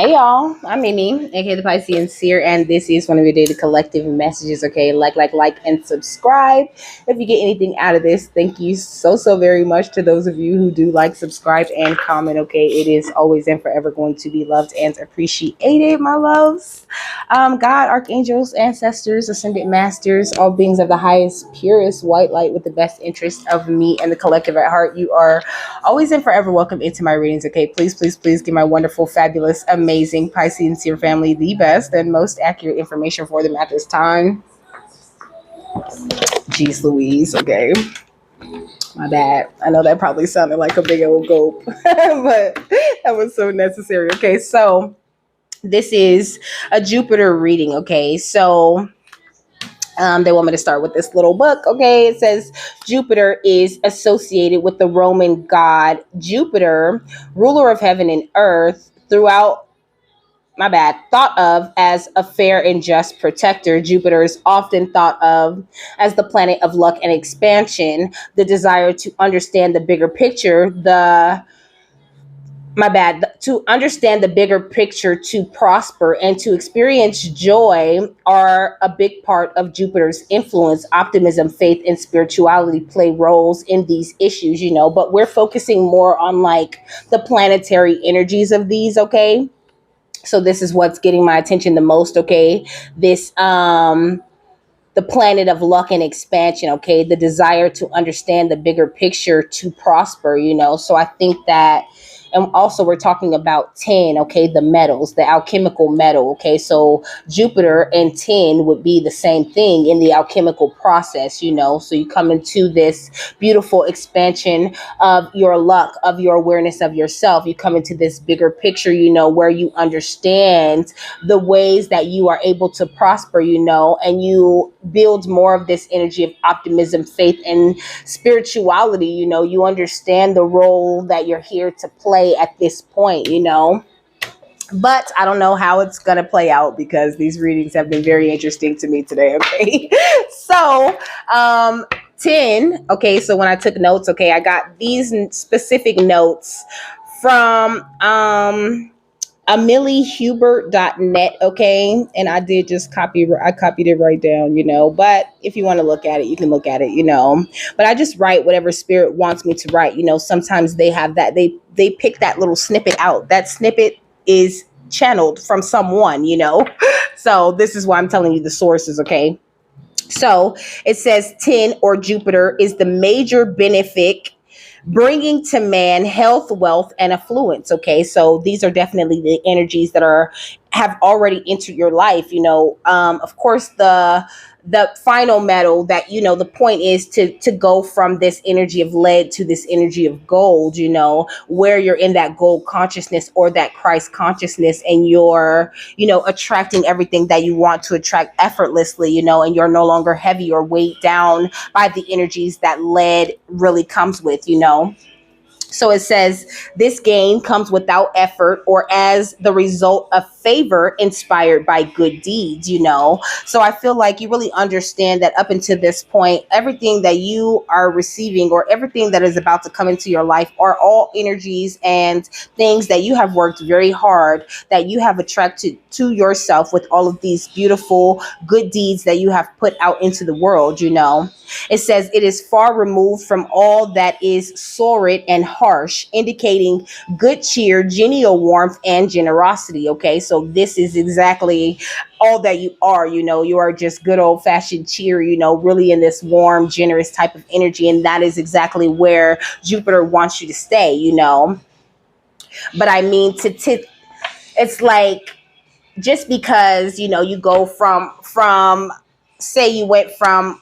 Hey y'all, I'm Mimi, aka the Piscean Seer, and this is one of your daily collective messages. Okay, like, and subscribe. If you get anything out of this, thank you so very much to those of you who do like, subscribe, and comment. Okay, it is always and forever going to be loved and appreciated, my loves. God, archangels, ancestors, ascended masters, all beings of the highest, purest white light with the best interest of me and the collective at heart. You are always and forever welcome into my readings. Okay, please give my wonderful, fabulous, amazing Piscean Seer family the best and most accurate information for them at this time. Jeez Louise, okay. My bad. I know that probably sounded like a big old gulp, but that was so necessary. Okay, so this is a Jupiter reading. Okay, so they want me to start with this little book. Okay, it says Jupiter is associated with the Roman god Jupiter, ruler of heaven and earth. Thought of as a fair and just protector, Jupiter is often thought of as the planet of luck and expansion, the desire to understand the bigger picture, to understand the bigger picture, to prosper, and to experience joy are a big part of Jupiter's influence. Optimism, faith, and spirituality play roles in these issues, but we're focusing more on like the planetary energies of these, okay? So this is what's getting my attention the most, okay? This the planet of luck and expansion, okay? The desire to understand the bigger picture, to prosper, So I think that, and also we're talking about tin, okay? The metals, the alchemical metal, okay? So Jupiter and tin would be the same thing in the alchemical process, So you come into this beautiful expansion of your luck, of your awareness of yourself. You come into this bigger picture, where you understand the ways that you are able to prosper, and you build more of this energy of optimism, faith, and spirituality. You understand the role that you're here to play at this point, but I don't know how it's going to play out because these readings have been very interesting to me today. Okay. So, 10. Okay. So when I took notes, okay, I got these specific notes from, AmeliHubert.net, okay? And I did just I copied it right down, But if you want to look at it, you can look at it, But I just write whatever spirit wants me to write, Sometimes they have that, they pick that little snippet out. That snippet is channeled from someone, So this is why I'm telling you the sources, okay? So it says 10 or Jupiter is the major benefic bringing to man health, wealth, and affluence. Okay, so these are definitely the energies that have already entered your life. Of course, the final metal that the point is to go from this energy of lead to this energy of gold. Where you're in that gold consciousness or that Christ consciousness, and you're attracting everything that you want to attract effortlessly. And you're no longer heavy or weighed down by the energies that lead really comes with. So it says this gain comes without effort or as the result of favor inspired by good deeds, So I feel like you really understand that up until this point, everything that you are receiving or everything that is about to come into your life are all energies and things that you have worked very hard, that you have attracted to yourself with all of these beautiful good deeds that you have put out into the world, It says it is far removed from all that is sordid and harsh, indicating good cheer, genial warmth, and generosity. Okay, so this is exactly all that you are. You are just good old fashioned cheer, really in this warm, generous type of energy. And that is exactly where Jupiter wants you to stay, But I mean, it's like, just because you go from say you went from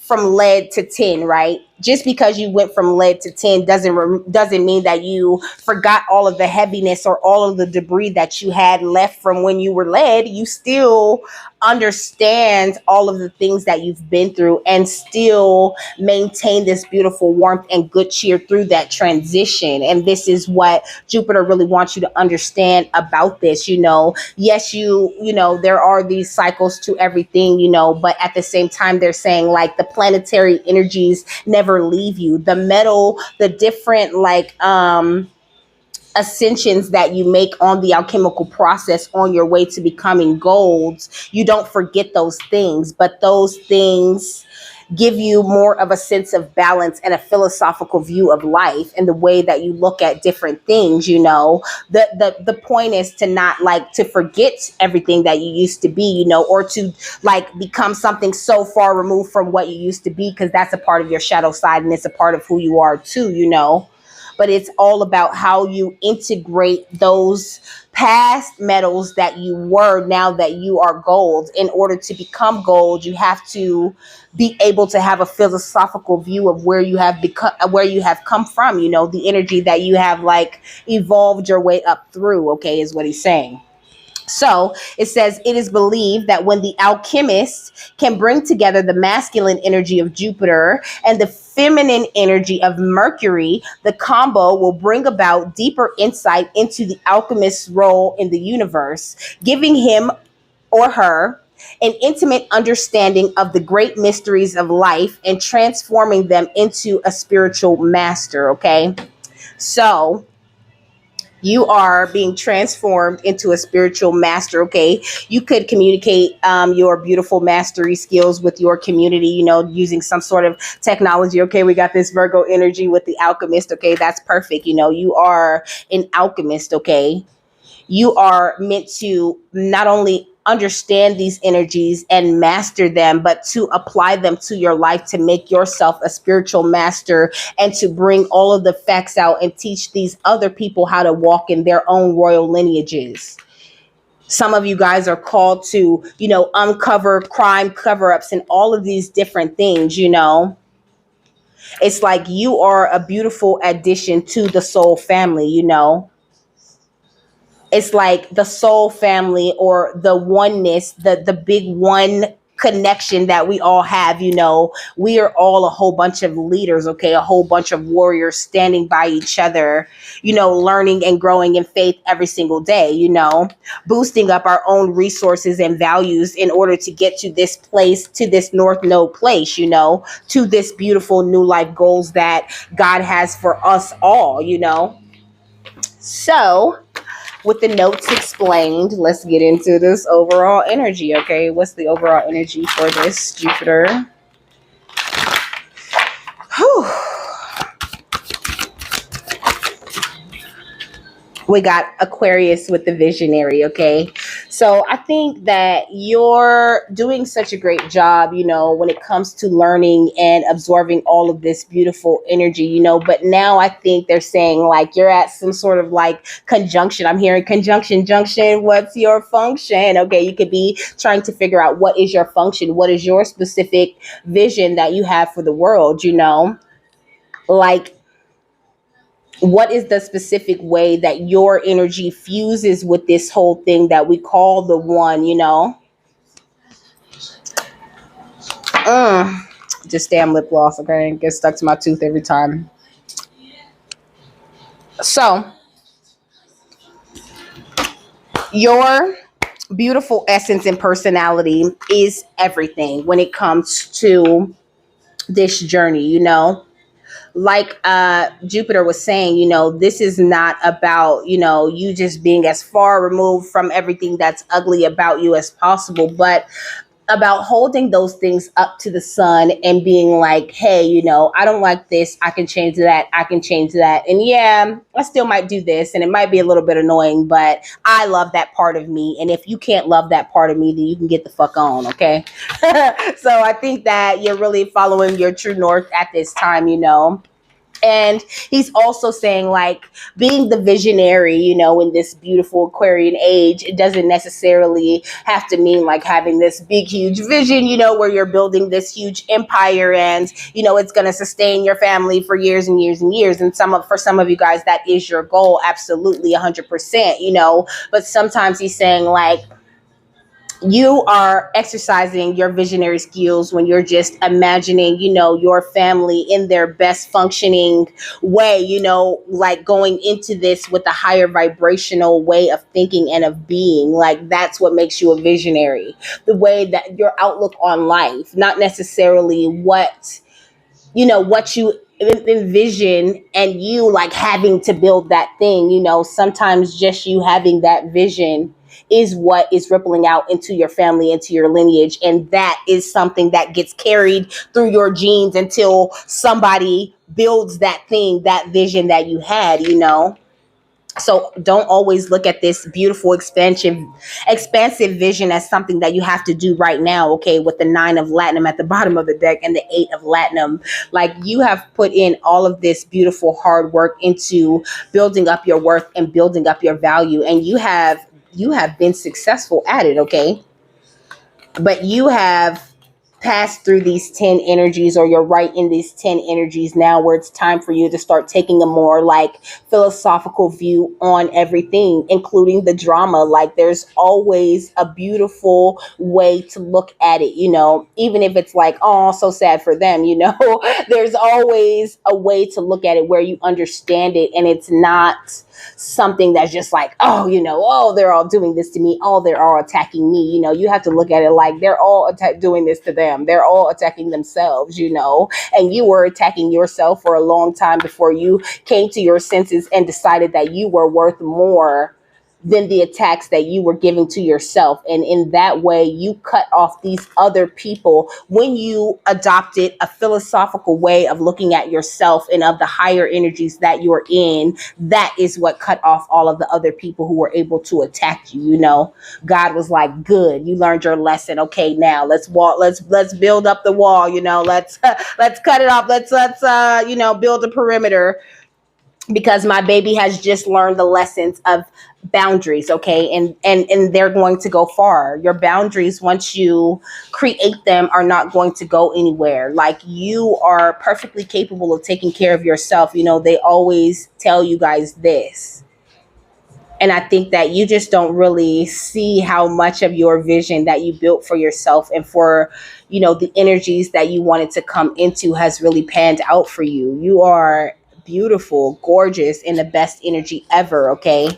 lead to tin, right? Just because you went from lead to tin doesn't mean that you forgot all of the heaviness or all of the debris that you had left from when you were lead. You still understand all of the things that you've been through and still maintain this beautiful warmth and good cheer through that transition. And this is what Jupiter really wants you to understand about this. Yes, there are these cycles to everything, but at the same time, they're saying like the planetary energies never leave you. The metal, the different ascensions that you make on the alchemical process on your way to becoming golds, you don't forget those things, but those things give you more of a sense of balance and a philosophical view of life and the way that you look at different things. The point is to not like to forget everything that you used to be, or to like become something so far removed from what you used to be, because that's a part of your shadow side and it's a part of who you are too. But it's all about how you integrate those past metals that you were now that you are gold. In order to become gold, you have to be able to have a philosophical view of where you have become, where you have come from, the energy that you have like evolved your way up through, okay, is what he's saying. So it says, it is believed that when the alchemist can bring together the masculine energy of Jupiter and the feminine energy of Mercury, the combo will bring about deeper insight into the alchemist's role in the universe, giving him or her an intimate understanding of the great mysteries of life and transforming them into a spiritual master. Okay. So you are being transformed into a spiritual master. Okay, you could communicate your beautiful mastery skills with your community, using some sort of technology. Okay, we got this Virgo energy with the alchemist. Okay, that's perfect. You are an alchemist. Okay, you are meant to not only understand these energies and master them, but to apply them to your life to make yourself a spiritual master and to bring all of the facts out and teach these other people how to walk in their own royal lineages. Some of you guys are called to, uncover crime cover-ups and all of these different things. It's like you are a beautiful addition to the soul family. It's like the soul family or the oneness, the big one connection that we all have. We are all a whole bunch of leaders, okay, a whole bunch of warriors standing by each other, learning and growing in faith every single day, boosting up our own resources and values in order to get to this place, to this North Node place, to this beautiful new life goals that God has for us all. So with the notes explained, let's get into this overall energy. Okay, what's the overall energy for this Jupiter? Whew. We got Aquarius with the visionary. Okay, so I think that you're doing such a great job, when it comes to learning and absorbing all of this beautiful energy, but now I think they're saying like you're at some sort of like conjunction. I'm hearing conjunction, junction. What's your function? Okay, you could be trying to figure out what is your function, what is your specific vision that you have for the world, like what is the specific way that your energy fuses with this whole thing that we call the one. Just damn lip gloss, okay? It gets stuck to my tooth every time. So your beautiful essence and personality is everything when it comes to this journey. Like Jupiter was saying, this is not about, you just being as far removed from everything that's ugly about you as possible, but about holding those things up to the sun and being like, hey, I don't like this. I can change that. I can change that. And yeah, I still might do this and it might be a little bit annoying, but I love that part of me. And if you can't love that part of me, then you can get the fuck on. Okay. So I think that you're really following your true north at this time, And he's also saying like being the visionary, in this beautiful Aquarian age, it doesn't necessarily have to mean like having this big, huge vision, where you're building this huge empire and, it's going to sustain your family for years and years and years. And for some of you guys, that is your goal. Absolutely 100%, but sometimes he's saying like, you are exercising your visionary skills when you're just imagining, your family in their best functioning way, like going into this with a higher vibrational way of thinking and of being. Like that's what makes you a visionary. The way that your outlook on life, not necessarily what you envision and you like having to build that thing, sometimes just you having that vision is what is rippling out into your family, into your lineage. And that is something that gets carried through your genes until somebody builds that thing, that vision that you had. So don't always look at this beautiful expansive vision as something that you have to do right now, okay, with the 9 of Latinum at the bottom of the deck and the 8 of Latinum. Like, you have put in all of this beautiful hard work into building up your worth and building up your value, and you have been successful at it, okay? But you have passed through these 10 energies, or you're right in these 10 energies now, where it's time for you to start taking a more like philosophical view on everything, including the drama. Like, there's always a beautiful way to look at it, even if it's like, oh, so sad for them, there's always a way to look at it where you understand it, and it's not something that's just like, oh, they're all doing this to me. Oh, they're all attacking me. You have to look at it like they're all doing this to them. They're all attacking themselves, and you were attacking yourself for a long time before you came to your senses and decided that you were worth more than the attacks that you were giving to yourself. And in that way, you cut off these other people when you adopted a philosophical way of looking at yourself and of the higher energies that you're in. That is what cut off all of the other people who were able to attack you. God was like, good, you learned your lesson. Okay, now let's walk, let's build up the wall, let's let's cut it off. Let's build a perimeter, because my baby has just learned the lessons of boundaries, okay? And they're going to go far. Your boundaries, once you create them, are not going to go anywhere. Like, you are perfectly capable of taking care of yourself. They always tell you guys this. And I think that you just don't really see how much of your vision that you built for yourself and for, the energies that you wanted to come into has really panned out for you. You are beautiful, gorgeous, and the best energy ever, okay?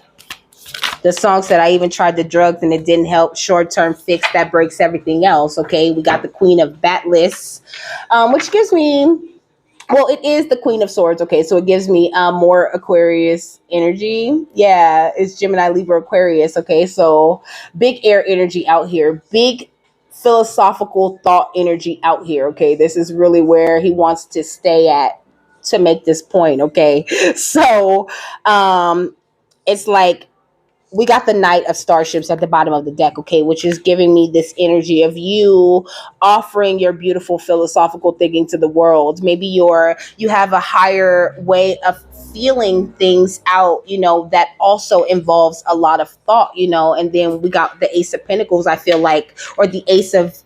The song said, I even tried the drugs and it didn't help. Short-term fix that breaks everything else, okay? We got the Queen of Batless, which gives me, well, it is the Queen of Swords, okay? So it gives me more Aquarius energy. Yeah, it's Gemini, Libra, Aquarius, okay? So big air energy out here. Big philosophical thought energy out here, okay? This is really where he wants to stay at to make this point, okay? So it's like, we got the Knight of Starships at the bottom of the deck, okay, which is giving me this energy of you offering your beautiful philosophical thinking to the world. Maybe you have a higher way of feeling things out, that also involves a lot of thought, and then we got the Ace of Pentacles, I feel like, or the Ace of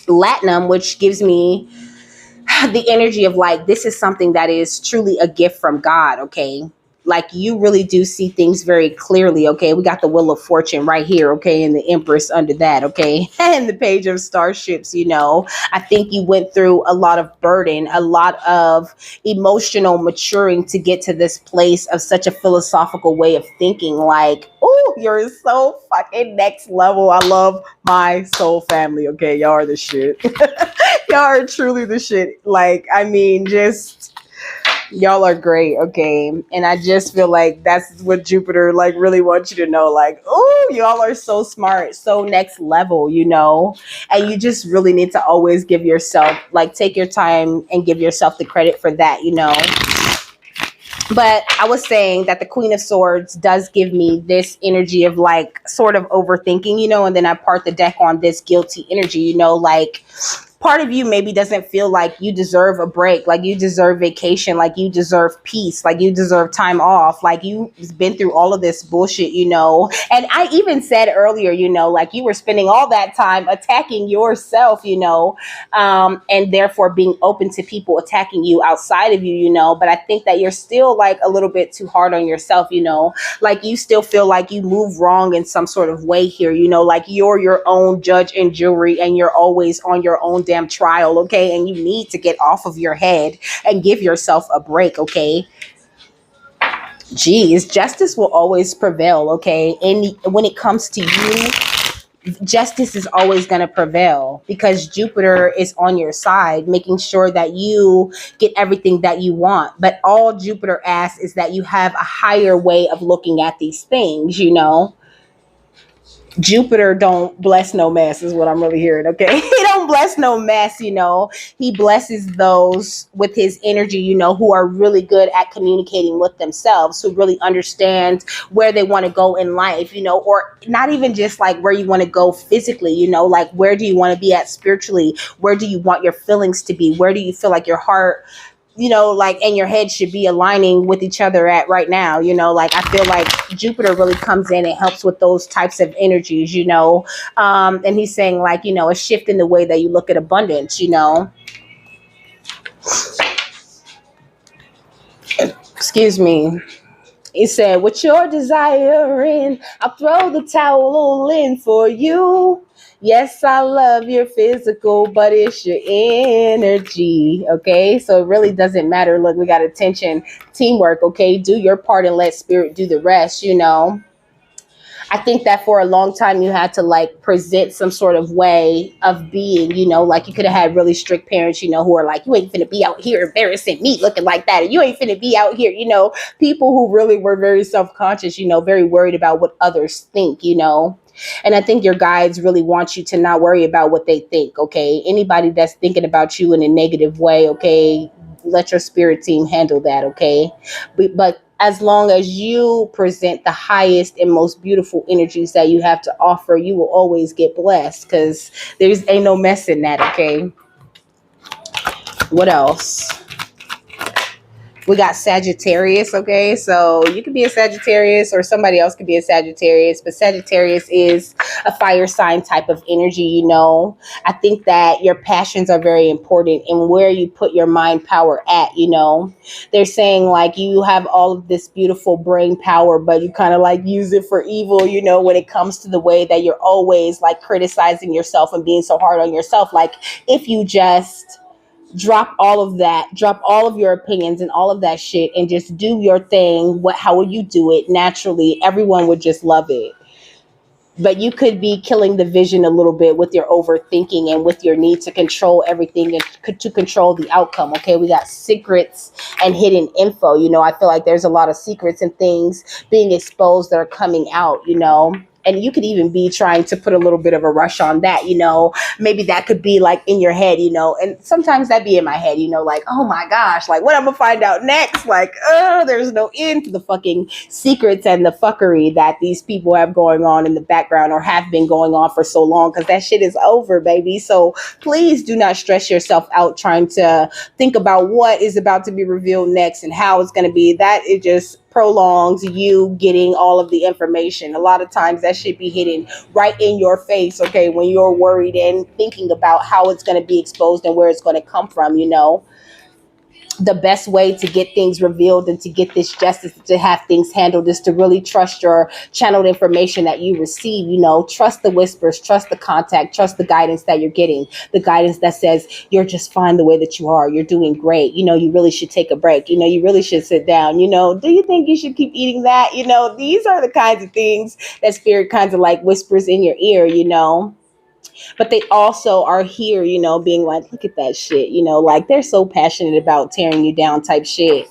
Latinum, which gives me the energy of like, this is something that is truly a gift from God, okay? Like, you really do see things very clearly, okay? We got the Wheel of Fortune right here, okay? And the Empress under that, okay? And the Page of Starships, I think you went through a lot of burden, a lot of emotional maturing to get to this place of such a philosophical way of thinking. Like, oh, you're so fucking next level. I love my soul family, okay? Y'all are the shit. Y'all are truly the shit. Like, I mean, just... y'all are great, okay? And I just feel like that's what Jupiter like really wants you to know. Like, oh, y'all are so smart, so next level, and you just really need to always give yourself, like, take your time and give yourself the credit for that. But I was saying that the Queen of Swords does give me this energy of like sort of overthinking, and then I part the deck on this guilty energy, like part of you maybe doesn't feel like you deserve a break, like you deserve vacation, like you deserve peace, like you deserve time off, like you've been through all of this bullshit, And I even said earlier, like you were spending all that time attacking yourself, and therefore being open to people attacking you outside of you, But I think that you're still like a little bit too hard on yourself, like you still feel like you move wrong in some sort of way here, like you're your own judge and jury, and you're always on your own damn trial, okay? And you need to get off of your head and give yourself a break, okay? Geez, justice will always prevail, okay? And when it comes to you, justice is always going to prevail because Jupiter is on your side, making sure that you get everything that you want. But all Jupiter asks is that you have a higher way of looking at these things, you know. Jupiter don't bless no mess is what I'm really hearing. Okay. He don't bless no mess, you know. He blesses those with his energy, you know, who are really good at communicating with themselves, who really understand where they want to go in life, you know, or not even just like where you want to go physically, you know, like where do you want to be at spiritually? Where do you want your feelings to be? Where do you feel like your heart, you know, like, and your head should be aligning with each other at right now, you know, like I feel like Jupiter really comes in and helps with those types of energies, you know. And he's saying like, you know, a shift in the way that you look at abundance, you know. Excuse me. He said, what you're desiring, I'll throw the towel in for you. Yes, I love your physical, but it's your energy. Okay. So it really doesn't matter. Look, we got attention, teamwork. Okay. Do your part and let spirit do the rest, you know. I think that for a long time you had to like present some sort of way of being, you know, like you could have had really strict parents, you know, who are like, you ain't finna be out here embarrassing me looking like that. And you ain't finna be out here, you know, people who really were very self-conscious, you know, very worried about what others think, you know. And I think your guides really want you to not worry about what they think. Okay. Anybody that's thinking about you in a negative way. Okay. Let your spirit team handle that. Okay. But as long as you present the highest and most beautiful energies that you have to offer, you will always get blessed because there's ain't no mess in that. Okay. What else? We got Sagittarius, okay? So you could be a Sagittarius or somebody else could be a Sagittarius, but Sagittarius is a fire sign type of energy, you know. I think that your passions are very important and where you put your mind power at, you know. They're saying like you have all of this beautiful brain power, but you kind of like use it for evil, you know, when it comes to the way that you're always like criticizing yourself and being so hard on yourself. Like if you just drop all of that, drop all of your opinions and all of that shit and just do your thing, how would you do it naturally? Everyone would just love it. But you could be killing the vision a little bit with your overthinking and with your need to control everything and to control the outcome. Okay, we got secrets and hidden info. You know, I feel like there's a lot of secrets and things being exposed that are coming out, you know. And you could even be trying to put a little bit of a rush on that, you know. Maybe that could be like in your head, you know. And sometimes that'd be in my head, you know, like, oh my gosh, like what I'm gonna find out next? Like, there's no end to the fucking secrets and the fuckery that these people have going on in the background or have been going on for so long because that shit is over, baby. So please do not stress yourself out trying to think about what is about to be revealed next and how it's going to be. That it just prolongs you getting all of the information. A lot of times that should be hidden right in your face, okay, when you're worried and thinking about how it's going to be exposed and where it's going to come from, you know. The best way to get things revealed and to get this justice, to have things handled, is to really trust your channeled information that you receive. You know, trust the whispers, trust the contact, trust the guidance that you're getting, the guidance that says you're just fine the way that you are, you're doing great, you know, you really should take a break, you know, you really should sit down, you know, do you think you should keep eating that? You know, these are the kinds of things that spirit kinds of like whispers in your ear, you know. But they also are here, you know, being like, look at that shit, you know, like they're so passionate about tearing you down type shit.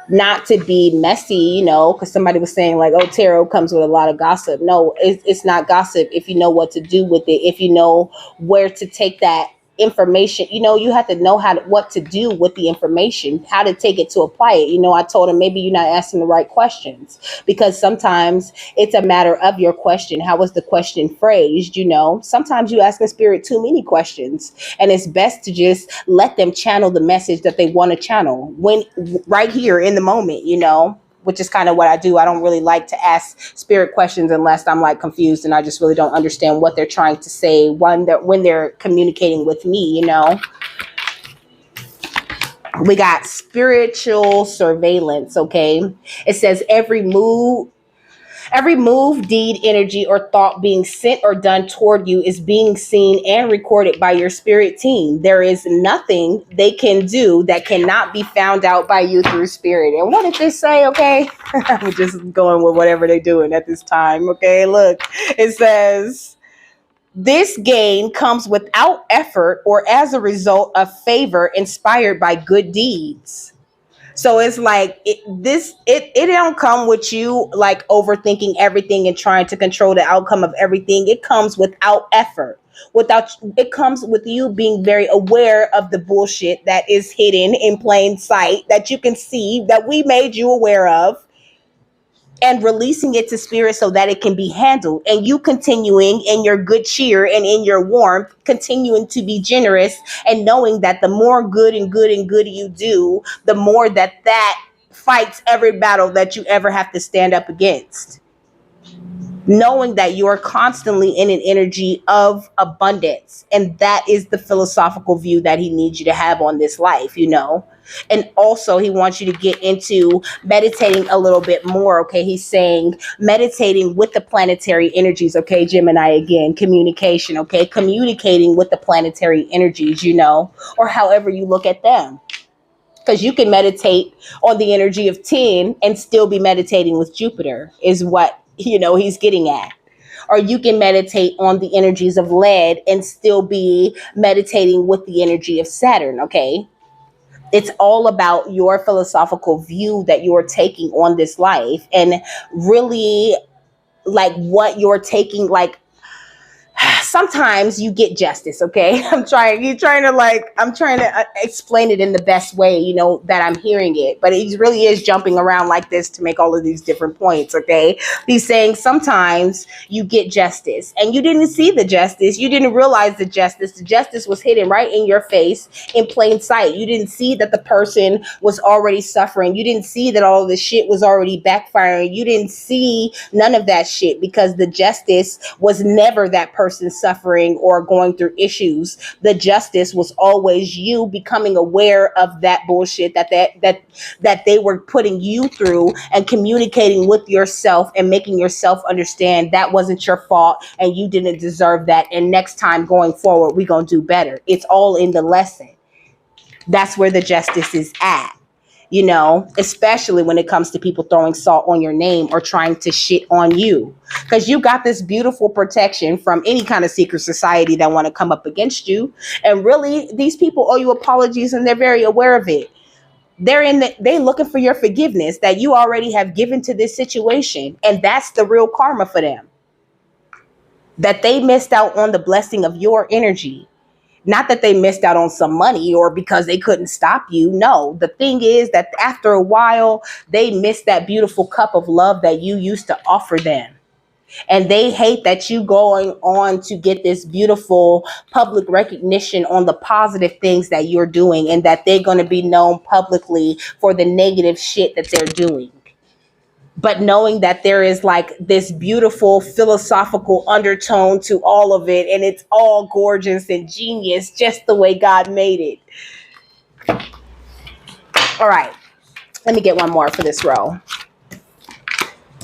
Not to be messy, you know, because somebody was saying like, oh, tarot comes with a lot of gossip. No, it's not gossip if you know what to do with it, if you know where to take that information. You know, you have to know what to do with the information, how to take it to apply it. You know, I told him maybe you're not asking the right questions because sometimes it's a matter of your question. How was the question phrased? You know, sometimes you ask the spirit too many questions and it's best to just let them channel the message that they want to channel when right here in the moment, you know, which is kind of what I do. I don't really like to ask spirit questions unless I'm like confused and I just really don't understand what they're trying to say when they're communicating with me, you know. We got spiritual surveillance, okay? It says every move, deed, energy, or thought being sent or done toward you is being seen and recorded by your spirit team. There is nothing they can do that cannot be found out by you through spirit. And what did this say? Okay, I'm just going with whatever they're doing at this time. Okay, look, it says, This gain comes without effort or as a result of favor inspired by good deeds. So it's like it don't come with you like overthinking everything and trying to control the outcome of everything. It comes without effort. Without it comes with you being very aware of the bullshit that is hidden in plain sight that you can see that we made you aware of, and releasing it to spirit so that it can be handled, and you continuing in your good cheer and in your warmth, continuing to be generous, and knowing that the more good and good and good you do, the more that fights every battle that you ever have to stand up against, knowing that you are constantly in an energy of abundance. And that is the philosophical view that he needs you to have on this life, you know. And also, he wants you to get into meditating a little bit more. Okay. He's saying meditating with the planetary energies. Okay. Gemini again, communication. Okay. Communicating with the planetary energies, you know, or however you look at them. Because you can meditate on the energy of 10 and still be meditating with Jupiter, is what, you know, he's getting at. Or you can meditate on the energies of lead and still be meditating with the energy of Saturn, okay? It's all about your philosophical view that you're taking on this life, and really like what you're taking, like sometimes you get justice, okay? I'm trying to explain it in the best way, you know, that I'm hearing it, but he really is jumping around like this to make all of these different points, okay? He's saying sometimes you get justice and you didn't see the justice, you didn't realize the justice was hidden right in your face in plain sight. You didn't see that the person was already suffering, you didn't see that all of the shit was already backfiring, you didn't see none of that shit, because the justice was never that person suffering or going through issues. The justice was always you becoming aware of that bullshit that they were putting you through, and communicating with yourself and making yourself understand that wasn't your fault and you didn't deserve that, and next time going forward we're gonna do better. It's all in the lesson. That's where the justice is at, you know, especially when it comes to people throwing salt on your name or trying to shit on you, because you got this beautiful protection from any kind of secret society that want to come up against you. And really, these people owe you apologies, and they're very aware of it. They looking for your forgiveness that you already have given to this situation, and that's the real karma for them, that they missed out on the blessing of your energy. Not that they missed out on some money or because they couldn't stop you. No, the thing is that after a while, they missed that beautiful cup of love that you used to offer them. And they hate that you going on to get this beautiful public recognition on the positive things that you're doing, and that they're going to be known publicly for the negative shit that they're doing. But knowing that there is like this beautiful philosophical undertone to all of it, and it's all gorgeous and genius just the way God made it. All right, let me get one more for this row.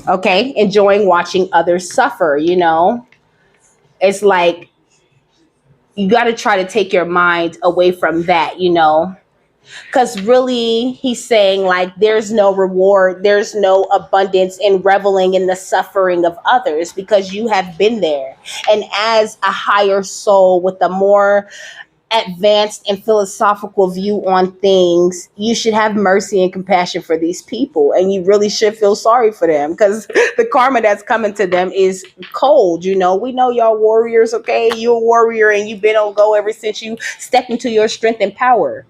Okay, enjoying watching others suffer, you know. It's like you got to try to take your mind away from that, you know. Because really, he's saying like there's no reward, there's no abundance in reveling in the suffering of others, because you have been there. And as a higher soul with a more advanced and philosophical view on things, you should have mercy and compassion for these people, and you really should feel sorry for them, because the karma that's coming to them is cold. You know, we know y'all warriors, okay? You're a warrior and you've been on go ever since you stepped into your strength and power.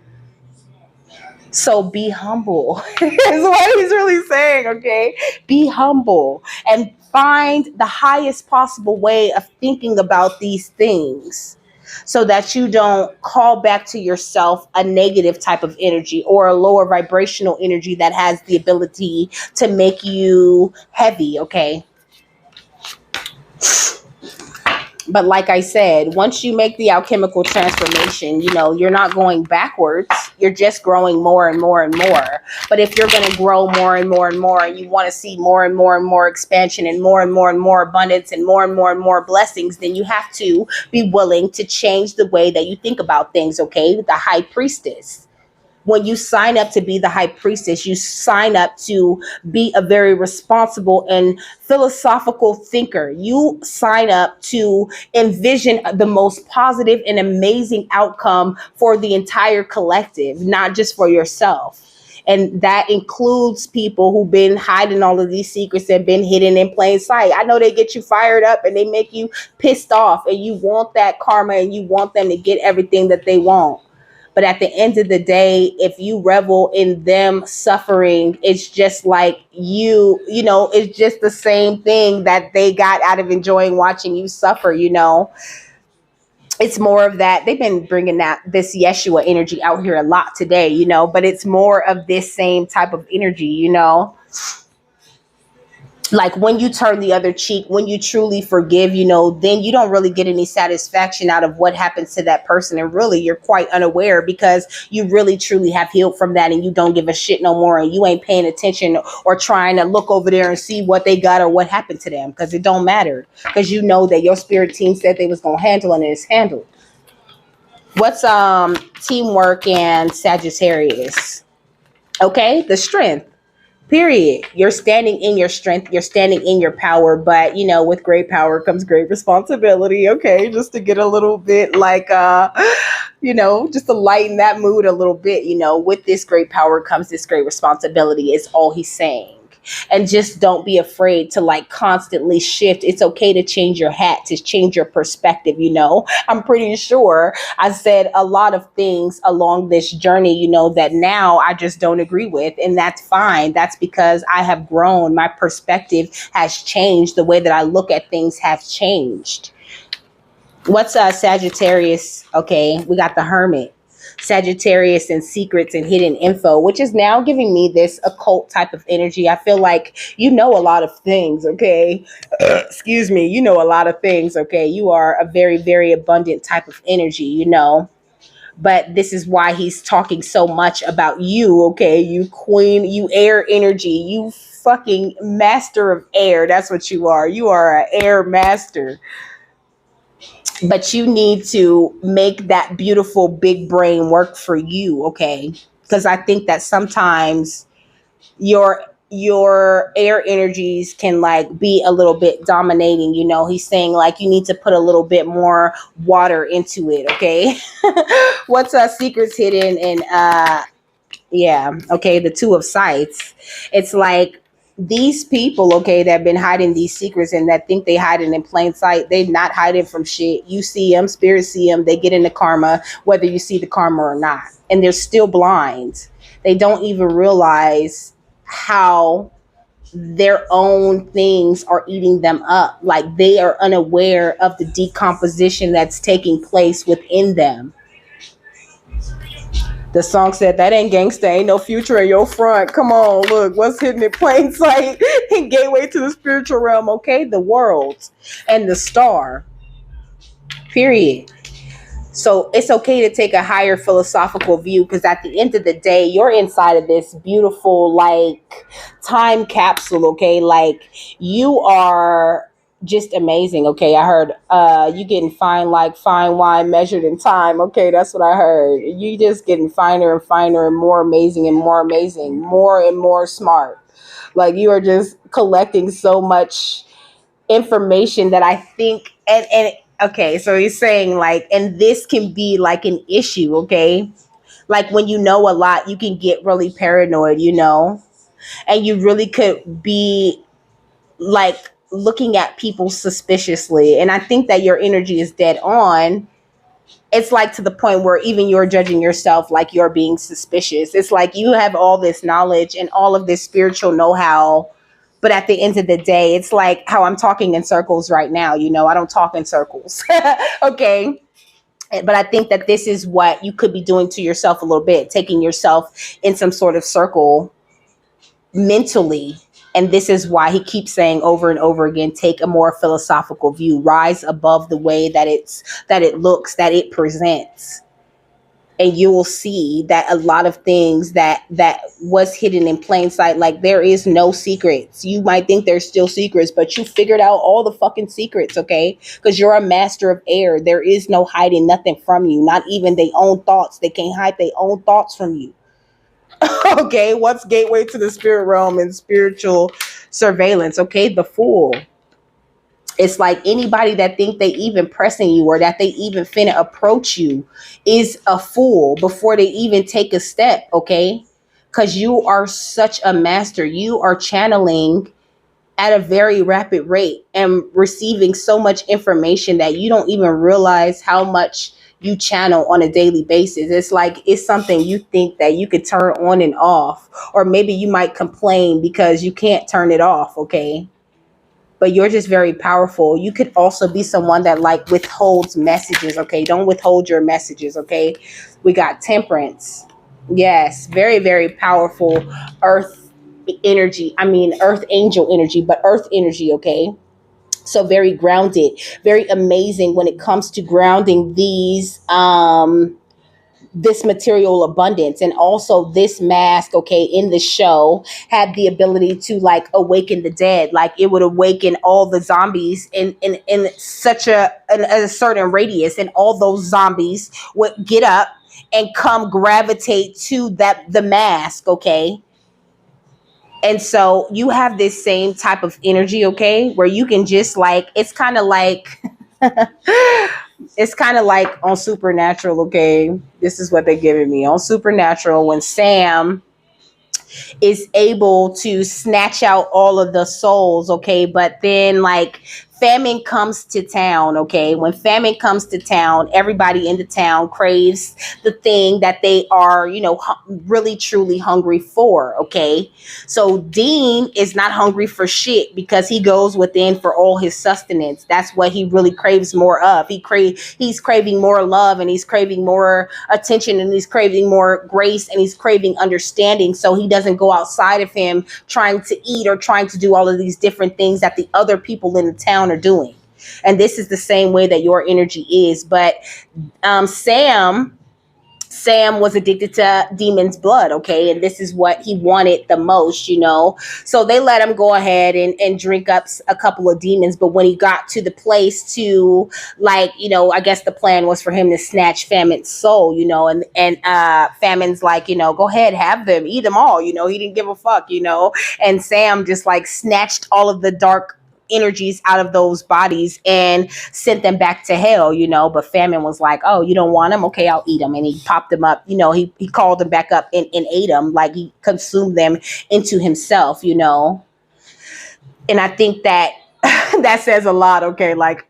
So be humble is what he's really saying, okay? Be humble and find the highest possible way of thinking about these things, so that you don't call back to yourself a negative type of energy or a lower vibrational energy that has the ability to make you heavy, okay? But like I said, once you make the alchemical transformation, you know, you're not going backwards. You're just growing more and more and more. But if you're going to grow more and more and more, and you want to see more and more and more expansion and more and more abundance and more blessings, then you have to be willing to change the way that you think about things, okay? The high priestess. When you sign up to be the high priestess, you sign up to be a very responsible and philosophical thinker. You sign up to envision the most positive and amazing outcome for the entire collective, not just for yourself. And that includes people who've been hiding all of these secrets and been hidden in plain sight. I know they get you fired up and they make you pissed off, and you want that karma and you want them to get everything that they want. But at the end of the day, if you revel in them suffering, it's just like it's just the same thing that they got out of enjoying watching you suffer. It's more of that. They've been bringing this Yeshua energy out here a lot today, but it's more of this same type of energy. Like when you turn the other cheek, when you truly forgive, then you don't really get any satisfaction out of what happens to that person. And really, you're quite unaware because you really truly have healed from that and you don't give a shit no more. And you ain't paying attention or trying to look over there and see what they got or what happened to them, because it don't matter, because you know that your spirit team said they was going to handle it and it's handled. What's teamwork and Sagittarius? Okay, the strength. Period. You're standing in your strength. You're standing in your power. But, with great power comes great responsibility. Okay. Just to get a little bit just to lighten that mood a little bit, with this great power comes this great responsibility is all he's saying. And just don't be afraid to constantly shift. It's okay to change your hat, to change your perspective. I'm pretty sure I said a lot of things along this journey, that now I just don't agree with. And that's fine. That's because I have grown. My perspective has changed. The way that I look at things has changed. What's Sagittarius? Okay, we got the Hermit. Sagittarius and secrets and hidden info, which is now giving me this occult type of energy. I feel like a lot of things, okay? Excuse me, a lot of things, okay? You are a very, very abundant type of energy, But this is why he's talking so much about you, okay? You queen, you air energy, you fucking master of air. That's what you are. You are an air master. But you need to make that beautiful big brain work for you, okay? Because I think that sometimes your air energies can be a little bit dominating. He's saying you need to put a little bit more water into it, okay? What's secrets hidden in the Two of Sights? It's these people, okay, that have been hiding these secrets and that think they hiding in plain sight, they not hiding from shit. You see them, spirits see them, they get into karma, whether you see the karma or not. And they're still blind. They don't even realize how their own things are eating them up. They are unaware of the decomposition that's taking place within them. The song said, that ain't gangsta, ain't no future in your front. Come on, look, what's hidden in plain sight and gateway to the spiritual realm, okay? The world and the star. Period. So it's okay to take a higher philosophical view, because at the end of the day, you're inside of this beautiful, time capsule, okay? You are just amazing, okay? I heard you getting fine fine wine measured in time, okay? That's what I heard. You just getting finer and finer and more amazing, more and more smart. You are just collecting so much information that I think and okay, so he's saying and this can be an issue, okay? When you know a lot, you can get really paranoid, and you really could be looking at people suspiciously. And I think that your energy is dead on. It's to the point where even you're judging yourself, you're being suspicious. It's you have all this knowledge and all of this spiritual know-how, but at the end of the day, it's how I'm talking in circles right now. I don't talk in circles. Okay. But I think that this is what you could be doing to yourself a little bit, taking yourself in some sort of circle mentally. And this is why he keeps saying over and over again, take a more philosophical view, rise above the way that it looks, that it presents. And you will see that a lot of things that was hidden in plain sight, there is no secrets. You might think there's still secrets, but you figured out all the fucking secrets, okay? Because you're a master of air. There is no hiding nothing from you, not even their own thoughts. They can't hide their own thoughts from you. Okay, what's gateway to the spirit realm and spiritual surveillance? Okay, the Fool. It's like anybody that think they even pressing you or that they even finna approach you is a fool before they even take a step. Okay, because you are such a master. You are channeling at a very rapid rate and receiving so much information that you don't even realize how much you channel on a daily basis. It's like it's something you think that you could turn on and off, or maybe you might complain because you can't turn it off. Okay, but you're just very powerful. You could also be someone that like withholds messages. Okay, don't withhold your messages. Okay, we got Temperance. Yes, very very powerful earth energy. I mean earth angel energy, but earth energy. Okay, so very grounded, very amazing when it comes to grounding these this material abundance. And also this mask, okay, in the show had the ability to like awaken the dead. Like it would awaken all the zombies in such a certain radius, and all those zombies would get up and come gravitate to that the mask. Okay, and so you have this same type of energy. Okay, where you can just like, it's kind of like it's kind of like on Supernatural. Okay, this is what they're giving me on Supernatural when Sam is able to snatch out all of the souls. Okay, but then like famine comes to town. Okay, when famine comes to town, everybody in the town craves the thing that they are, really truly hungry for. Okay, so Dean is not hungry for shit because he goes within for all his sustenance. That's what he really craves more of. He's craving more love, and he's craving more attention, and he's craving more grace, and he's craving understanding. So he doesn't go outside of him trying to eat or trying to do all of these different things that the other people in the town are doing. And this is the same way that your energy is. But Sam was addicted to demon's blood. Okay, and this is what he wanted the most. So they let him go ahead and drink up a couple of demons. But when he got to the place to, like, I guess the plan was for him to snatch Famine's soul. And Famine's like, go ahead, have them, eat them all. He didn't give a fuck. And Sam just like snatched all of the dark energies out of those bodies and sent them back to hell. But Famine was like, oh, you don't want them? Okay, I'll eat them. And he popped them up. He called them back up and ate them. Like he consumed them into himself. And I think that that says a lot. Okay, like,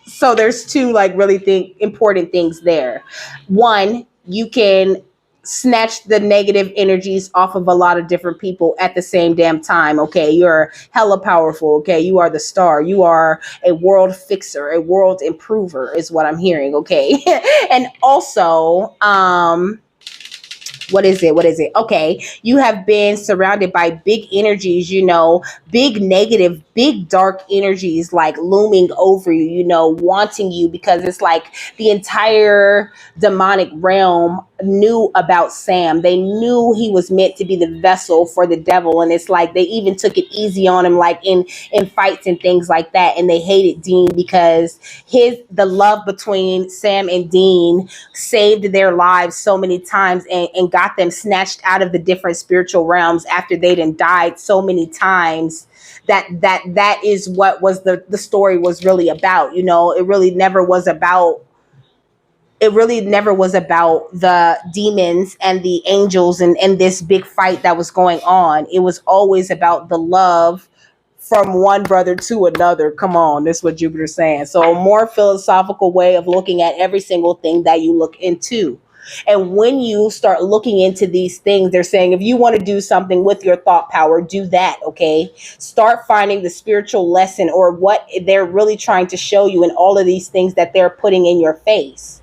so there's two like really important things there. One, you can snatch the negative energies off of a lot of different people at the same damn time. Okay, you're hella powerful. Okay, you are the star. You are a world fixer, a world improver is what I'm hearing. Okay. And also what is it? Okay, you have been surrounded by big energies, big negative, big dark energies like looming over you, wanting you, because it's like the entire demonic realm knew about Sam. They knew he was meant to be the vessel for the devil, and it's like they even took it easy on him, like in fights and things like that. And they hated Dean because the love between Sam and Dean saved their lives so many times, and got them snatched out of the different spiritual realms after they'd died so many times. That is what was the story was really about. It really never was about the demons and the angels and this big fight that was going on. It was always about the love from one brother to another. Come on, this is what Jupiter's saying. So a more philosophical way of looking at every single thing that you look into. And when you start looking into these things, they're saying if you want to do something with your thought power, do that. Okay, start finding the spiritual lesson or what they're really trying to show you in all of these things that they're putting in your face.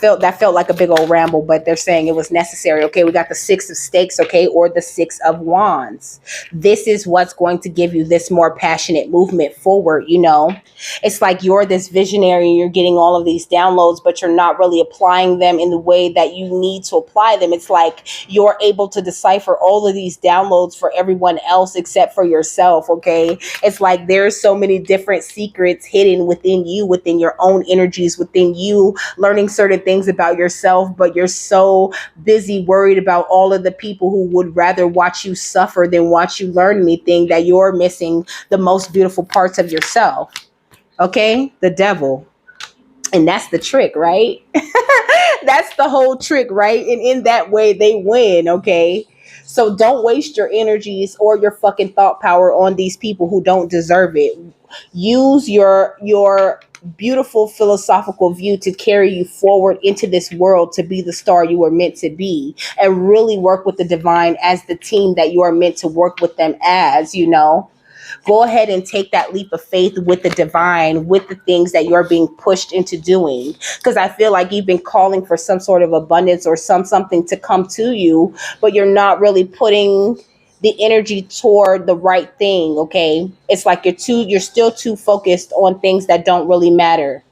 That felt like a big old ramble, but they're saying it was necessary. Okay, we got the Six of Stakes, okay, or the Six of Wands. This is what's going to give you this more passionate movement forward. It's like you're this visionary, you're getting all of these downloads, but you're not really applying them in the way that you need to apply them. It's like you're able to decipher all of these downloads for everyone else except for yourself. Okay, it's like there's so many different secrets hidden within you, within your own energies, within you learning certain certain things about yourself, but you're so busy worried about all of the people who would rather watch you suffer than watch you learn anything, that you're missing the most beautiful parts of yourself. Okay? The devil. And that's the trick, right? That's the whole trick, right? And in that way, they win, okay? So don't waste your energies or your fucking thought power on these people who don't deserve it. Use your beautiful philosophical view to carry you forward into this world to be the star you were meant to be, and really work with the divine as the team that you are meant to work with them as, you know. Go ahead and take that leap of faith with the divine, with the things that you're being pushed into doing. Because I feel like you've been calling for some sort of abundance or something to come to you, but you're not really putting the energy toward the right thing. Okay, it's like you're still too focused on things that don't really matter.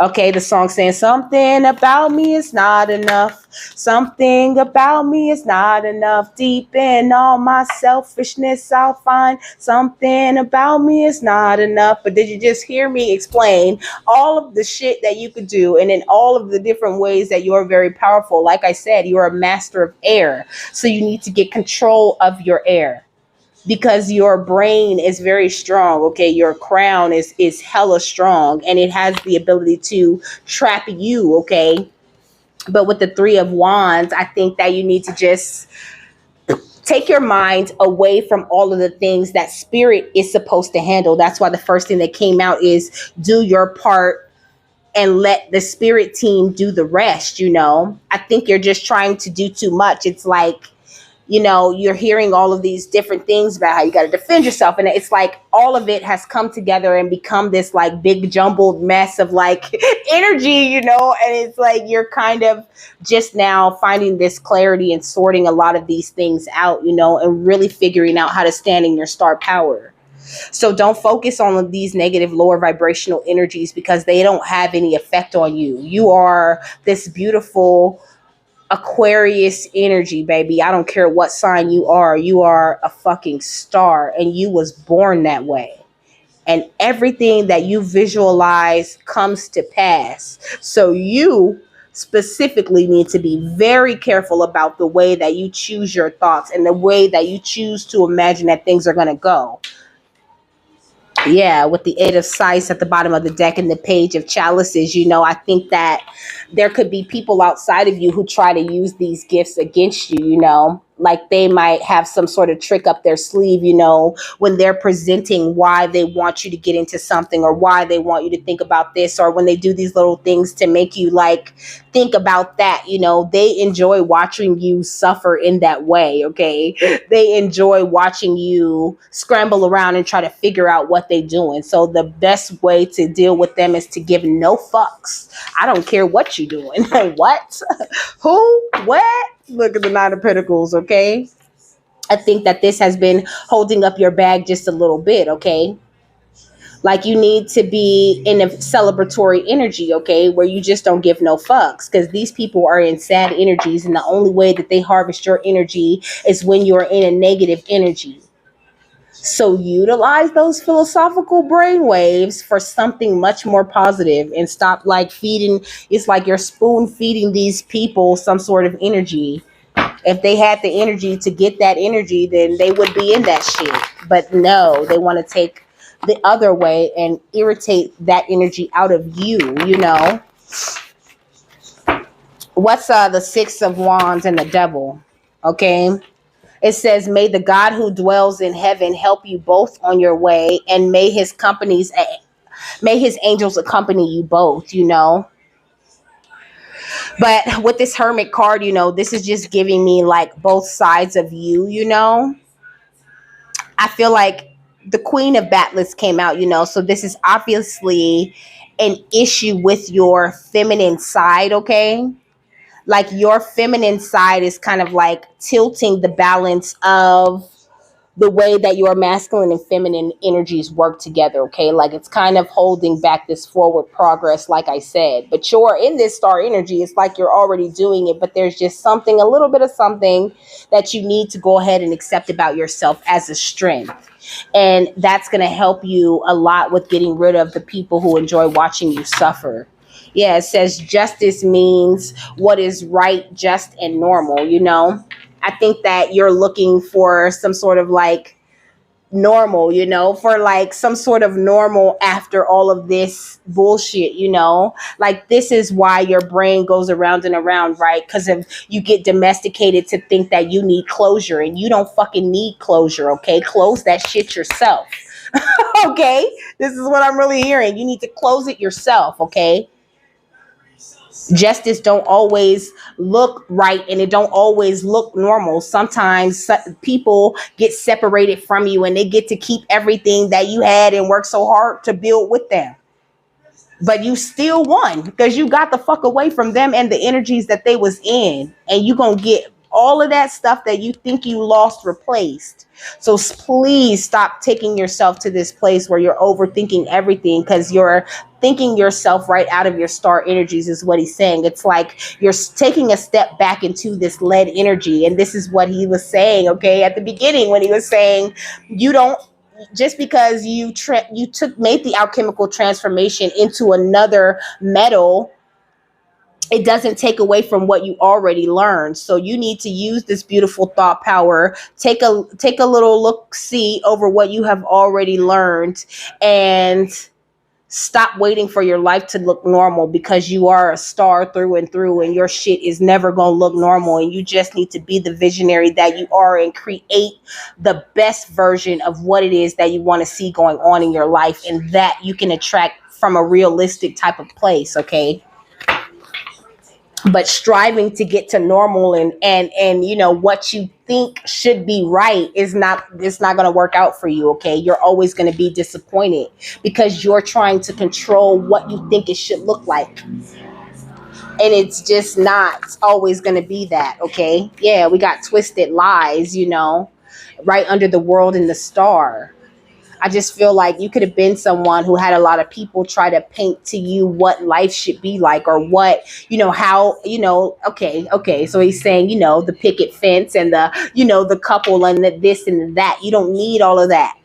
Okay, the song saying something about me is not enough. Something about me is not enough. Deep in all my selfishness, I'll find something about me is not enough. But did you just hear me explain all of the shit that you could do, and in all of the different ways that you're very powerful? Like I said, you're a master of air. So you need to get control of your air, because your brain is very strong. Okay, your crown is hella strong, and it has the ability to trap you. Okay, but with the Three of Wands, I think that you need to just take your mind away from all of the things that spirit is supposed to handle. That's why the first thing that came out is do your part and let the spirit team do the rest. You know, I think you're just trying to do too much. It's like, you know, you're hearing all of these different things about how you got to defend yourself. And it's like all of it has come together and become this like big jumbled mess of like energy, you know, and it's like you're kind of just now finding this clarity and sorting a lot of these things out, you know, and really figuring out how to stand in your star power. So don't focus on these negative, lower vibrational energies, because they don't have any effect on you. You are this beautiful Aquarius energy, baby. I don't care what sign you are. You are a fucking star, and you was born that way. And everything that you visualize comes to pass. So you specifically need to be very careful about the way that you choose your thoughts and the way that you choose to imagine that things are going to go. Yeah, with the Eight of Scythes at the bottom of the deck and the Page of Chalices, you know, I think that there could be people outside of you who try to use these gifts against you, you know, like they might have some sort of trick up their sleeve, you know, when they're presenting why they want you to get into something or why they want you to think about this, or when they do these little things to make you like think about that, you know, they enjoy watching you suffer in that way. Okay, they enjoy watching you scramble around and try to figure out what they're doing. So the best way to deal with them is to give no fucks. I don't care what you're doing. What? Who? What? Look at the Nine of Pentacles. Okay, I think that this has been holding up your bag just a little bit. Okay, like you need to be in a celebratory energy, okay, where you just don't give no fucks, because these people are in sad energies, and the only way that they harvest your energy is when you're in a negative energy. So utilize those philosophical brain waves for something much more positive, and stop like feeding. It's like you're spoon feeding these people some sort of energy. If they had the energy to get that energy, then they would be in that shit. But no, they want to take the other way and irritate that energy out of you, you know. What's the Six of Wands and the Devil? Okay. It says, may the God who dwells in heaven help you both on your way, and may his angels accompany you both, you know. But with this Hermit card, you know, this is just giving me like both sides of you, you know. I feel like the Queen of Batlets came out, you know, so this is obviously an issue with your feminine side, okay? Like your feminine side is kind of like tilting the balance of the way that your masculine and feminine energies work together, okay? Like it's kind of holding back this forward progress, like I said. But you're in this star energy. It's like you're already doing it, but there's just something, a little bit of something that you need to go ahead and accept about yourself as a strength. And that's going to help you a lot with getting rid of the people who enjoy watching you suffer. Yeah, it says justice means what is right, just, and normal, I think that you're looking for some sort of like normal, for like some sort of normal after all of this bullshit, like this is why your brain goes around and around, right? Because if you get domesticated to think that you need closure, and you don't fucking need closure, okay? Close that shit yourself. Okay, this is what I'm really hearing. You need to close it yourself, okay? Justice don't always look right, and it don't always look normal. Sometimes people get separated from you, and they get to keep everything that you had and work so hard to build with them, but you still won because you got the fuck away from them and the energies that they was in, and you gonna get all of that stuff that you think you lost replaced. So please stop taking yourself to this place where you're overthinking everything, because you're thinking yourself right out of your star energies, is what he's saying. It's like you're taking a step back into this lead energy, and this is what he was saying, okay, at the beginning, when he was saying you don't, just because you took made the alchemical transformation into another metal, it doesn't take away from what you already learned. So you need to use this beautiful thought power, take a little look see over what you have already learned, and stop waiting for your life to look normal, because you are a star through and through, and your shit is never going to look normal. And you just need to be the visionary that you are and create the best version of what it is that you want to see going on in your life, and that you can attract from a realistic type of place, okay? But striving to get to normal, and what you think should be right is not, it's not going to work out for you, okay? You're always going to be disappointed because you're trying to control what you think it should look like, and it's just not always going to be that, okay? Yeah, we got twisted lies, right under the world and the star. I just feel like you could have been someone who had a lot of people try to paint to you what life should be like, or what, how, okay. So he's saying, the picket fence and the couple and the this and that. You don't need all of that.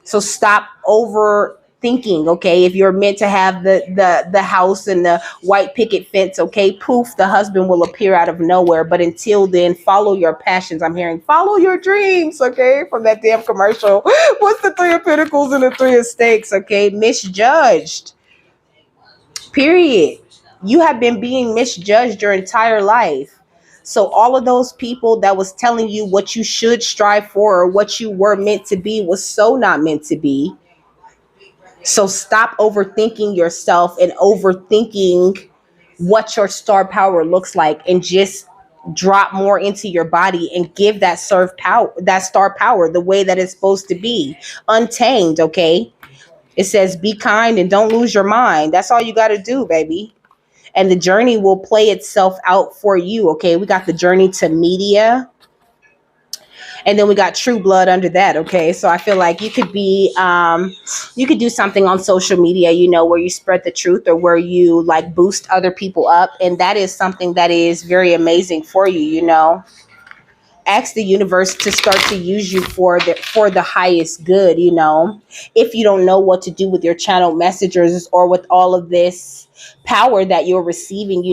So stop overthinking, okay? If you're meant to have the house and the white picket fence, okay, poof, the husband will appear out of nowhere. But until then, follow your passions. I'm hearing follow your dreams, okay? From that damn commercial. What's the Three of Pentacles and the Three of Stakes, okay? Misjudged. Period. You have been being misjudged your entire life. So all of those people that was telling you what you should strive for or what you were meant to be was so not meant to be. So stop overthinking yourself and overthinking what your star power looks like, and just drop more into your body and give that star power the way that it's supposed to be, untamed, okay? It says be kind and don't lose your mind. That's all you got to do, baby. And the journey will play itself out for you, okay? We got the journey to media, and then we got true blood under that, okay? So I feel like you could be you could do something on social media, where you spread the truth, or where you like boost other people up, and that is something that is very amazing for you, ask the universe to start to use you for the highest good. If you don't know what to do with your channel messengers or with all of this power that you're receiving,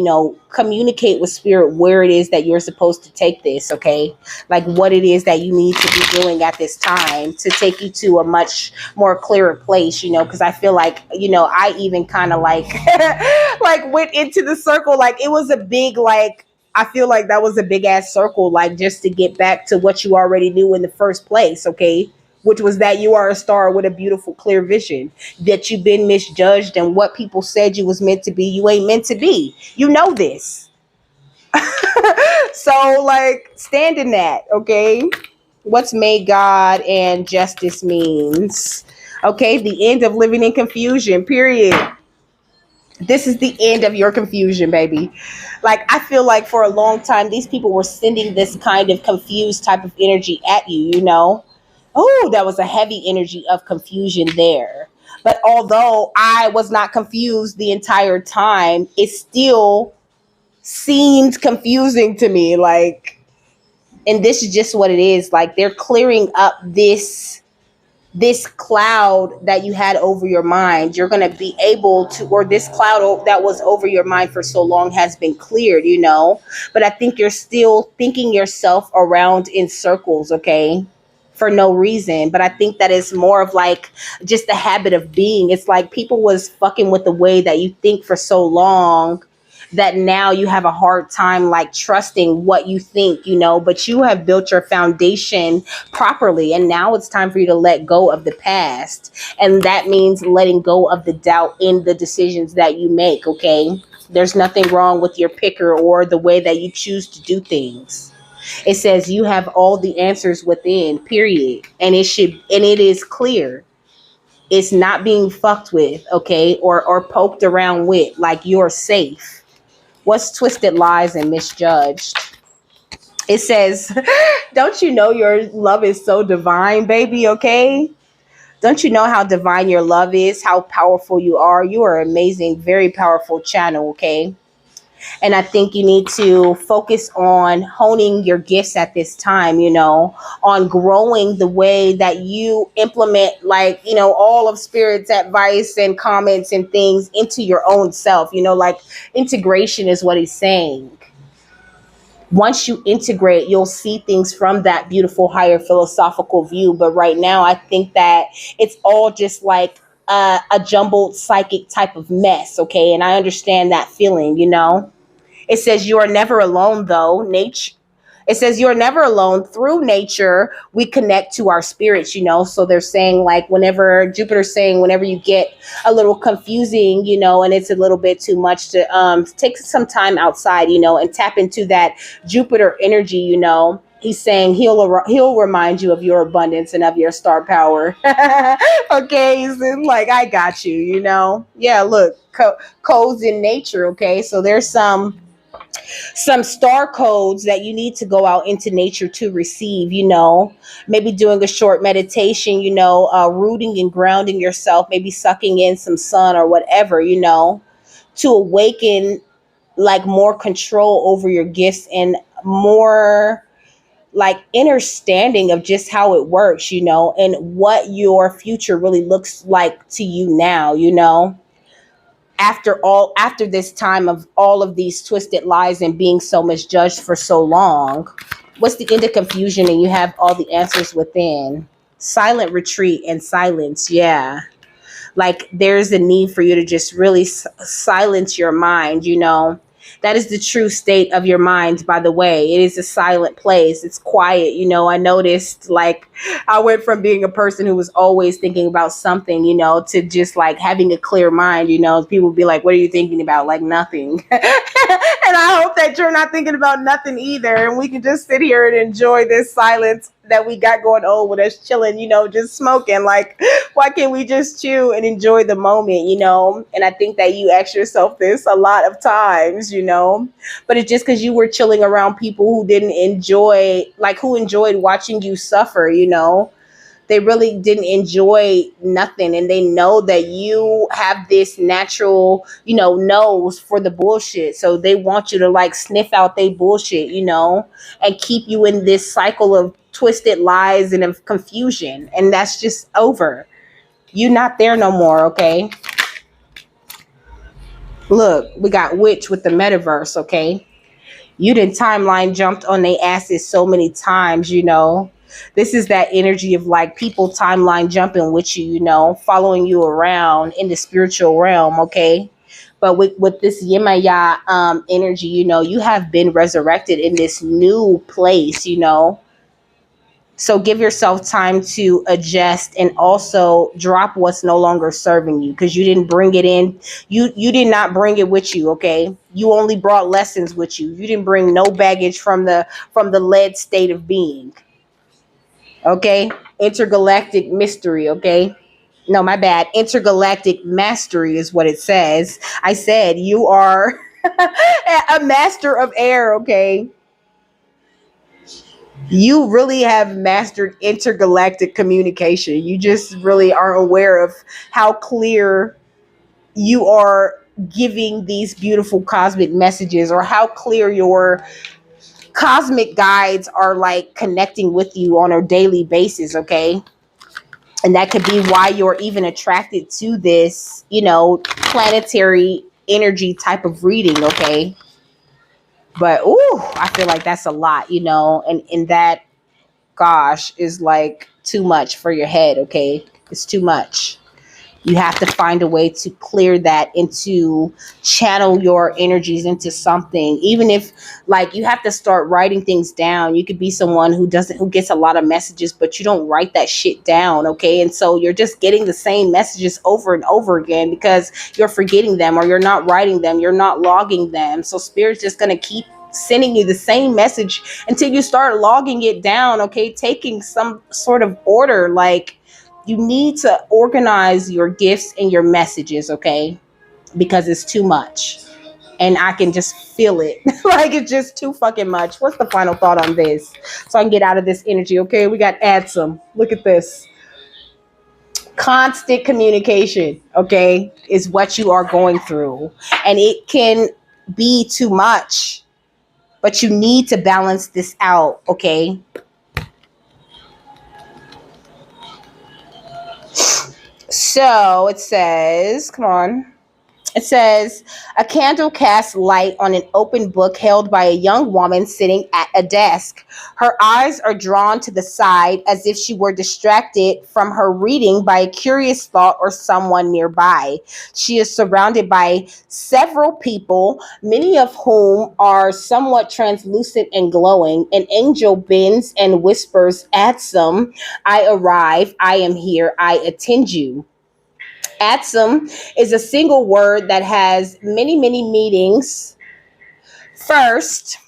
communicate with spirit where it is that you're supposed to take this, okay? Like what it is that you need to be doing at this time to take you to a much more clearer place, because I feel like, I even kind of like like went into the circle, like it was a big, like, I feel like that was a big ass circle, like just to get back to what you already knew in the first place, okay? Which was that you are a star with a beautiful, clear vision, that you've been misjudged, and what people said you was meant to be, you ain't meant to be. You know this. So, like, stand in that, okay? What's made God and justice means. Okay, the end of living in confusion, period. This is the end of your confusion, baby. Like, I feel like for a long time, these people were sending this kind of confused type of energy at you. Oh, that was a heavy energy of confusion there. But although I was not confused the entire time, it still seemed confusing to me. Like, and this is just what it is. Like, they're clearing up this this cloud that you had over your mind, you're going to be able to, or this cloud that was over your mind for so long has been cleared, but I think you're still thinking yourself around in circles, okay, for no reason. But I think that it's more of like just the habit of being. It's like people was fucking with the way that you think for so long that now you have a hard time like trusting what you think, but you have built your foundation properly, and now it's time for you to let go of the past, and that means letting go of the doubt in the decisions that you make, okay? There's nothing wrong with your picker or the way that you choose to do things. It says you have all the answers within, period, and it is clear. It's not being fucked with, okay, or poked around with. Like, you're safe. What's twisted lies and misjudged? It says, don't you know your love is so divine, baby? Okay. Don't you know how divine your love is? How powerful you are? You are amazing, very powerful channel. Okay. And I think you need to focus on honing your gifts at this time, on growing the way that you implement, like, all of Spirit's advice and comments and things into your own self, like integration is what he's saying. Once you integrate, you'll see things from that beautiful higher philosophical view. But right now, I think that it's all just like a jumbled psychic type of mess. Okay. And I understand that feeling, It says you are never alone, though. It says you are never alone. Through nature, we connect to our spirits, So they're saying, like, Jupiter's saying, whenever you get a little confusing, and it's a little bit too much, to take some time outside, and tap into that Jupiter energy, He's saying he'll remind you of your abundance and of your star power. Okay, he's like, I got you, Yeah, look, codes in nature. Okay, so there's some star codes that you need to go out into nature to receive, maybe doing a short meditation, rooting and grounding yourself, maybe sucking in some sun or whatever, to awaken like more control over your gifts and more like understanding of just how it works, and what your future really looks like to you now, after this time of all of these twisted lies and being so misjudged for so long. What's the end of confusion? And you have all the answers within. Silent retreat and silence. Yeah. Like, there's a need for you to just really silence your mind, That is the true state of your mind, by the way. It is a silent place. It's quiet. I noticed, like, I went from being a person who was always thinking about something, to just like having a clear mind, People would be like, what are you thinking about? Like, nothing. And I hope that you're not thinking about nothing either. And we can just sit here and enjoy this silence that we got going on with us chilling, just smoking. Like, why can't we just chill and enjoy the moment, And I think that you ask yourself this a lot of times, but it's just because you were chilling around people who didn't enjoy, like, who enjoyed watching you suffer, They really didn't enjoy nothing, and they know that you have this natural, nose for the bullshit. So they want you to like sniff out their bullshit, and keep you in this cycle of twisted lies and of confusion. And that's just over. You're not there no more, okay? Look, we got Witch with the metaverse, okay? You done timeline jumped on their asses so many times, This is that energy of like people timeline jumping with you, following you around in the spiritual realm, okay? But with this Yemaya energy, you have been resurrected in this new place, So give yourself time to adjust and also drop what's no longer serving you, because you didn't bring it in. You did not bring it with you, okay? You only brought lessons with you. You didn't bring no baggage from the lead state of being. Okay? Intergalactic mystery, okay? No, my bad. Intergalactic mastery is what it says. I said you are a master of air, okay? You really have mastered intergalactic communication. You just really aren't aware of how clear you are giving these beautiful cosmic messages, or how clear your cosmic guides are like connecting with you on a daily basis, okay? And that could be why you're even attracted to this, planetary energy type of reading, okay? But ooh, I feel like that's a lot, and that, gosh, is like too much for your head, okay? It's too much. You have to find a way to clear that and to channel your energies into something. Even if, like, you have to start writing things down. You could be someone who gets a lot of messages, but you don't write that shit down, okay? And so you're just getting the same messages over and over again because you're forgetting them, or you're not writing them, you're not logging them. So spirit's just going to keep sending you the same message until you start logging it down, okay? Taking some sort of order. Like, you need to organize your gifts and your messages, okay? Because it's too much. And I can just feel it. Like, it's just too fucking much. What's the final thought on this? So I can get out of this energy, okay? We got add some. Look at this. Constant communication, okay, is what you are going through. And it can be too much. But you need to balance this out, okay? So it says, come on. It says, a candle casts light on an open book held by a young woman sitting at a desk. Her eyes are drawn to the side as if she were distracted from her reading by a curious thought or someone nearby. She is surrounded by several people, many of whom are somewhat translucent and glowing. An angel bends and whispers, "Atsum, I arrive. I am here. I attend you." Atsum is a single word that has many, many meanings. First,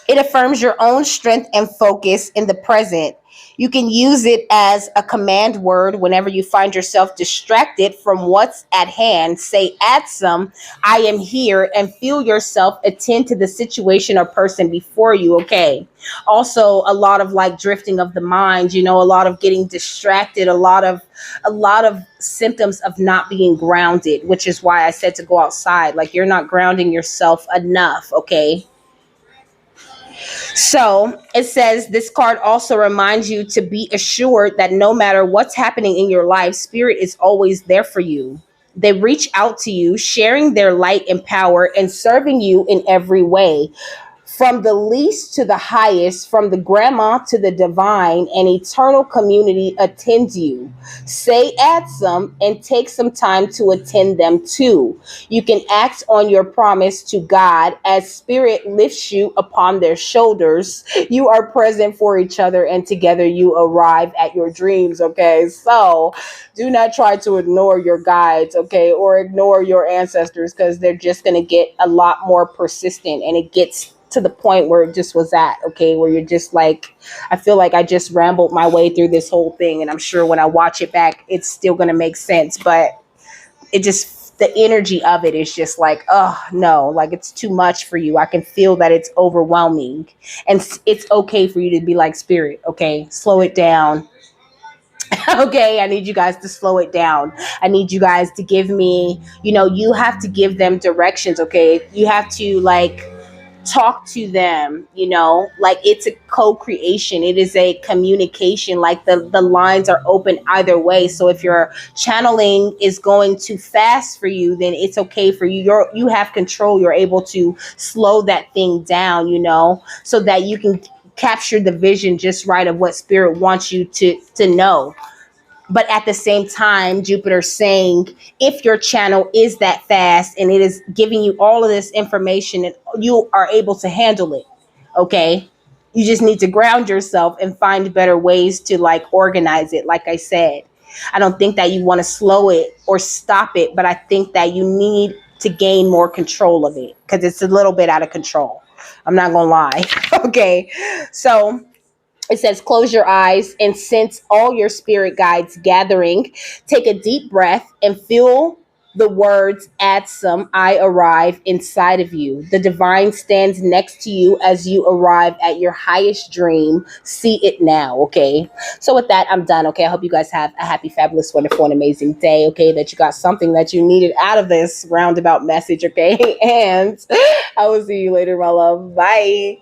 it affirms your own strength and focus in the present. You can use it as a command word whenever you find yourself distracted from what's at hand. Say, "Atsum, I am here," and feel yourself attend to the situation or person before you, okay? Also, a lot of like drifting of the mind, a lot of getting distracted, a lot of symptoms of not being grounded, which is why I said to go outside. Like, you're not grounding yourself enough, okay? So it says this card also reminds you to be assured that no matter what's happening in your life, spirit is always there for you. They reach out to you, sharing their light and power and serving you in every way. From the least to the highest, from the grandma to the divine, an eternal community attends you. Say add some and take some time to attend them too. You can act on your promise to God as spirit lifts you upon their shoulders. You are present for each other and together you arrive at your dreams, okay? So do not try to ignore your guides, okay, or ignore your ancestors, because they're just going to get a lot more persistent, and it gets to the point where it just was at, okay, where you're just like, I feel like I just rambled my way through this whole thing, and I'm sure when I watch it back, it's still going to make sense, but it just, the energy of it is just like, oh no, like it's too much for you. I can feel that it's overwhelming, and it's okay for you to be like, spirit, okay, slow it down. Okay, I need you guys to slow it down. I need you guys to give me, you have to give them directions, okay? You have to like talk to them, like it's a co-creation. It is a communication. Like the lines are open either way. So if your channeling is going too fast for you, then it's okay for you. You have control. You're able to slow that thing down, so that you can capture the vision just right of what spirit wants you to know. But at the same time, Jupiter's saying, if your channel is that fast and it is giving you all of this information and you are able to handle it, okay, you just need to ground yourself and find better ways to like organize it. Like I said, I don't think that you want to slow it or stop it, but I think that you need to gain more control of it because it's a little bit out of control. I'm not going to lie. Okay. So it says, close your eyes and sense all your spirit guides gathering. Take a deep breath and feel the words, "Atsum, I arrive," inside of you. The divine stands next to you as you arrive at your highest dream. See it now, okay? So with that, I'm done, okay? I hope you guys have a happy, fabulous, wonderful, and amazing day, okay? That you got something that you needed out of this roundabout message, okay? And I will see you later, my love. Bye.